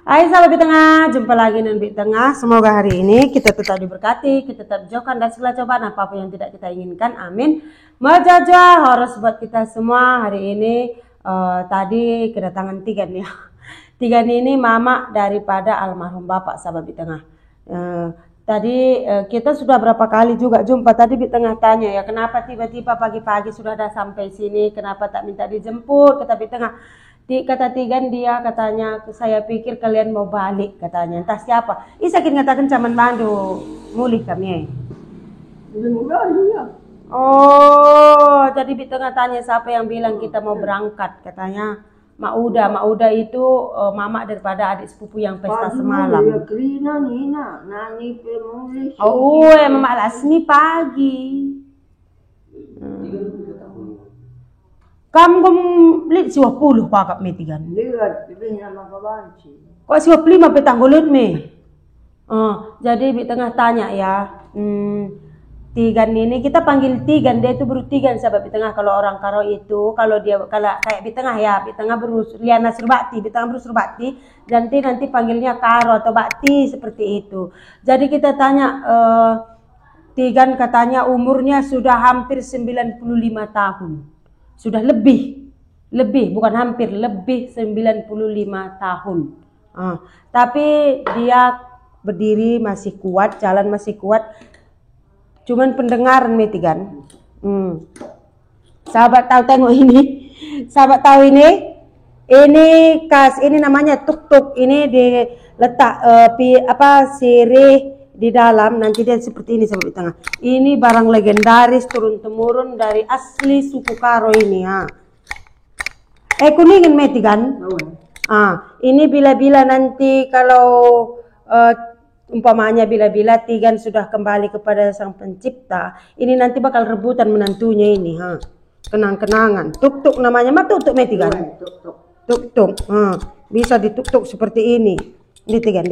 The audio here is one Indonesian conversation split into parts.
Hai sahabat Bit Tengah, jumpa lagi dengan Bit Tengah. Semoga hari ini kita tetap diberkati, kita tetap dijauhkan dari segala cobaan apapun yang tidak kita inginkan. Amin. Majajah harus buat kita semua hari ini. Tadi kedatangan Tigan ya. Tigan ini mama daripada almarhum bapak sahabat Bit Tengah. Tadi kita sudah berapa kali juga jumpa. Tadi Bit Tengah tanya ya, kenapa tiba-tiba pagi-pagi sudah ada sampai sini, kenapa tak minta dijemput, kata Bit Tengah. Kata Tigan dia katanya, saya pikir kalian mau balik katanya, entah siapa. Isakin ngatakan caman bandu mulih kami. Oh, jadi Bit Tengah tanya siapa yang bilang kita mau berangkat katanya. Mauda itu mama daripada adik sepupu yang pesta semalam. Oh, mama Lasmi pagi. Kamu lihat si 20 pakap me Tigan. Kok si 25 petang gulut me? Jadi Bit Tengah tanya ya, Tigan ini kita panggil Tigan, dia itu baru Tigan sahabat Bit Tengah. Kalau orang Karo itu, kalau kayak Bit Tengah ya, Bit Tengah baru Liana Surbakti, Bit Tengah baru Surbakti, nanti panggilnya Karo atau Bakti seperti itu. Jadi kita tanya, Tigan katanya umurnya sudah hampir 95 tahun. Sudah lebih bukan hampir, lebih 95 tahun. Tapi dia berdiri masih kuat, jalan masih kuat. Cuman pendengaran nih Tigan. Sahabat tahu tengok ini. Sahabat tahu ini ini namanya tuk-tuk. Ini diletak sirih di dalam, nanti dia seperti ini sampai tengah. Ini barang legendaris turun temurun dari asli suku Karo ini ya. Kuningin meti kan? Ini bila-bila nanti kalau umpamanya bila-bila Tigan sudah kembali kepada Sang Pencipta, ini nanti bakal rebutan menantunya ini ha. Kenang-kenangan. Tuk-tuk namanya, tuk-tuk meti kan? Tuk-tuk. Bisa dituk-tuk seperti ini. Ditigan.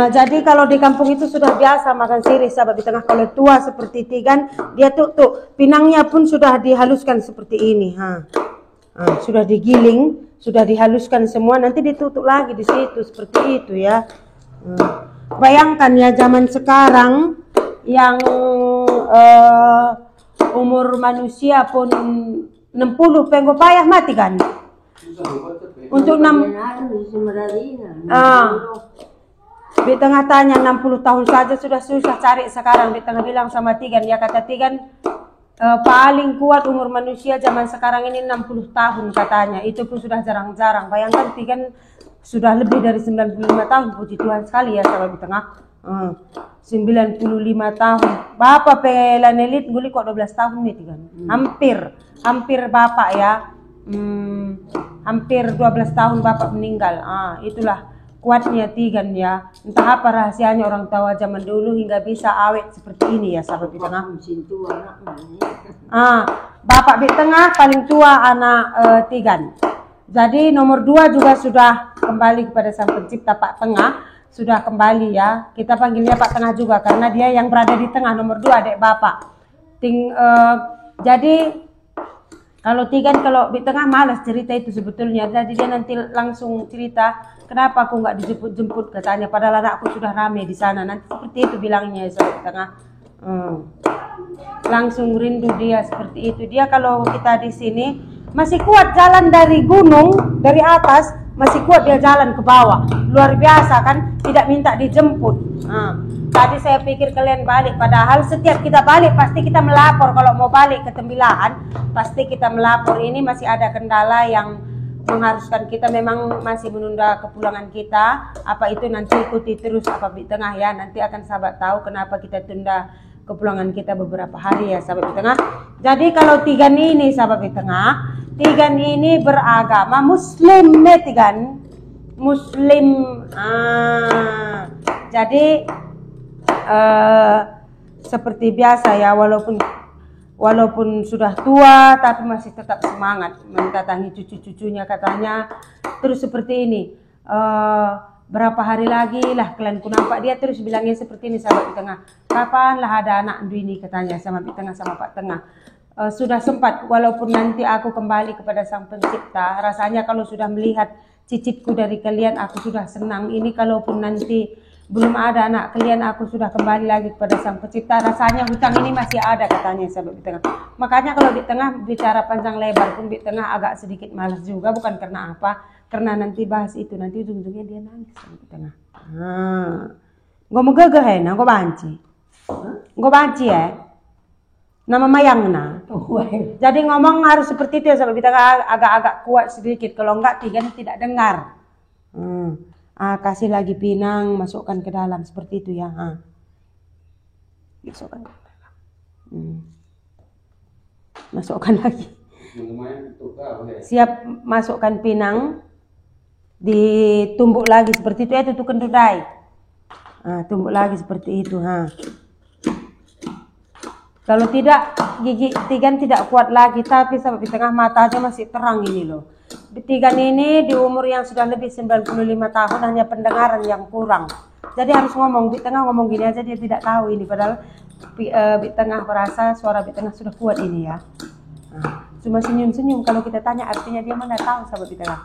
Jadi kalau di kampung itu sudah biasa makan sirih sahabat Bit Tengah. Kalau tua seperti Tigan, dia tuk-tuk. Pinangnya pun sudah dihaluskan seperti ini. Sudah digiling, sudah dihaluskan semua. Nanti ditutup lagi di situ seperti itu ya. Bayangkan ya zaman sekarang yang umur manusia pun 60 penggo payah mati kan. Untuk Bit Tengah tanya 60 tahun saja sudah susah cari sekarang. Bit Tengah bilang sama Tigan, ya kata Tigan paling kuat umur manusia zaman sekarang ini 60 tahun katanya. Itu pun sudah jarang-jarang. Bayangkan Tigan sudah lebih dari 95 tahun. Puji Tuhan sekali ya sahabat Bit Tengah. 95 tahun. Bapak pelanelit guli kok 12 tahun nih Tigan. Hampir bapak ya. Hampir 12 tahun bapak meninggal. Itulah kuatnya Tigan ya. Entah apa rahasianya orang tua zaman dulu hingga bisa awet seperti ini ya sahabat Bit Tengah. Bapak Bit Tengah paling tua anak Tigan. Jadi nomor 2 juga sudah kembali kepada Sang Pencipta. Pak Tengah sudah kembali ya. Kita panggilnya Pak Tengah juga karena dia yang berada di tengah, nomor 2 adik bapak. Jadi kalau Tigan, kalau Bit Tengah malas cerita itu sebetulnya. Jadi dia nanti langsung cerita, kenapa aku nggak dijemput katanya. Padahal anakku sudah rame di sana. Nanti seperti itu bilangnya ya Bit Tengah. Langsung rindu dia seperti itu. Dia kalau kita di sini masih kuat jalan dari gunung, dari atas masih kuat dia jalan ke bawah. Luar biasa kan? Tidak minta dijemput. Tadi saya pikir kalian balik, padahal setiap kita balik pasti kita melapor. Kalau mau balik ke Tembilahan pasti kita melapor. Ini masih ada kendala yang mengharuskan kita memang masih menunda kepulangan kita. Apa itu nanti ikuti terus apa Bit Tengah ya. Nanti akan sahabat tahu kenapa kita tunda kepulangan kita beberapa hari ya sahabat Bit Tengah. Jadi kalau Tigan ini sahabat Bit Tengah, Tigan ini beragama Muslim Tigan. Muslim. Jadi seperti biasa ya, walaupun sudah tua tapi masih tetap semangat mendatangi cucu-cucunya katanya. Terus seperti ini, berapa hari lagi lah kalian ku nampak, dia terus bilangnya seperti ini sahabat Bit Tengah. Kapan lah ada anak ini katanya sama Bit Tengah sama Pak Tengah. sudah sempat, walaupun nanti aku kembali kepada Sang Pencipta, rasanya kalau sudah melihat cicitku dari kalian, aku sudah senang. Ini kalaupun nanti belum ada anak kalian, aku sudah kembali lagi kepada Sang Pencipta. Rasanya hutang ini masih ada, katanya sahabat Di Tengah. Makanya kalau Di Tengah bicara panjang lebar pun Di Tengah agak sedikit malas juga, bukan karena apa, karena nanti bahas itu, nanti ujung-ujungnya dia nangis sahabat Di Tengah. Gue mau gagah ya, gue banci. Gue banci ya. Nama Mayangna. Jadi ngomong harus seperti itu ya sahabat Di Tengah, agak-agak kuat sedikit. Kalau enggak Tigan tidak dengar. Kasih lagi pinang, masukkan ke dalam seperti itu ya. Masukkan ke dalam. Masukkan lagi. Siap, masukkan pinang, ditumbuk lagi seperti itu ya, itu kendudai. Tumbuk lagi seperti itu. Kalau tidak, gigi Tigan tidak kuat lagi, tapi sahabat Di Tengah matanya masih terang ini loh. Tigan ini di umur yang sudah lebih 95 tahun, hanya pendengaran yang kurang. Jadi harus ngomong, Di Tengah ngomong gini aja dia tidak tahu ini, padahal Di Tengah merasa suara Di Tengah sudah kuat ini ya. Cuma senyum-senyum, kalau kita tanya artinya dia mana tahu sahabat Di Tengah.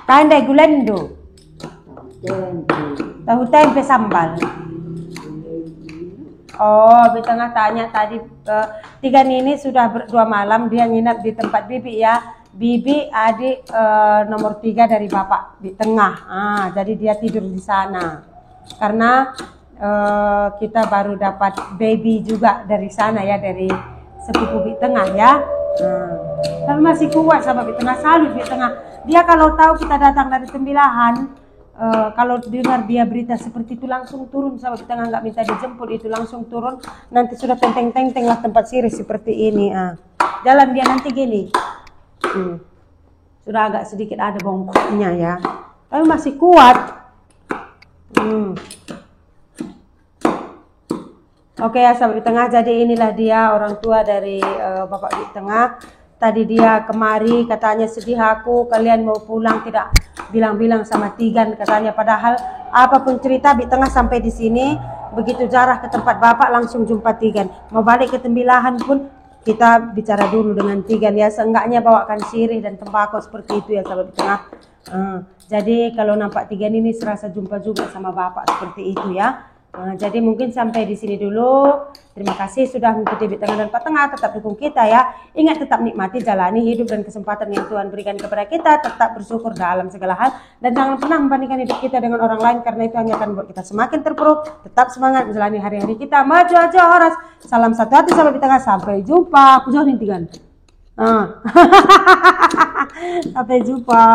Tandai gulendo. Tahu tempe sambal. Di Tengah tanya tadi, Tigan ini sudah 2 malam dia nginap di tempat Bibi ya. Bibi adik nomor 3 dari bapak Di Tengah. Jadi dia tidur di sana. Karena kita baru dapat baby juga dari sana ya, dari sepupu Di Tengah ya. Tapi masih kuat sahabat Di Tengah, salut Di Tengah. Dia kalau tahu kita datang dari Tembilahan, kalau dengar dia berita seperti itu langsung turun sahabat Di Tengah, nggak minta dijemput, itu langsung turun. Nanti sudah tenteng-tenteng lah tempat sirih seperti ini. Jalan dia nanti gini, sudah agak sedikit ada bongkoknya ya, tapi masih kuat. Oke ya sahabat Di Tengah, jadi inilah dia orang tua dari bapak Di Tengah. Tadi dia kemari katanya sedih aku, kalian mau pulang tidak bilang-bilang sama Tigan katanya, padahal apapun cerita Di Tengah sampai di sini, begitu jarah ke tempat bapak langsung jumpa Tigan. Mau balik ke Tembilahan pun kita bicara dulu dengan Tigan ya, seenggaknya bawakan sirih dan tembakau seperti itu ya sahabat Di Tengah. Jadi kalau nampak Tigan ini serasa jumpa juga sama bapak seperti itu ya. Jadi mungkin sampai di sini dulu. Terima kasih sudah mengikuti Di Tengah dan Pak Tengah. Tetap dukung kita ya. Ingat, tetap nikmati, jalani hidup dan kesempatan yang Tuhan berikan kepada kita. Tetap bersyukur dalam segala hal. Dan jangan pernah membandingkan hidup kita dengan orang lain, karena itu hanya akan membuat kita semakin terpuruk. Tetap semangat menjalani hari-hari kita. Maju aja Horas. Salam satu hati sahabat Di Tengah. Sampai jumpa. Aku jauhin Tigan. Sampai jumpa.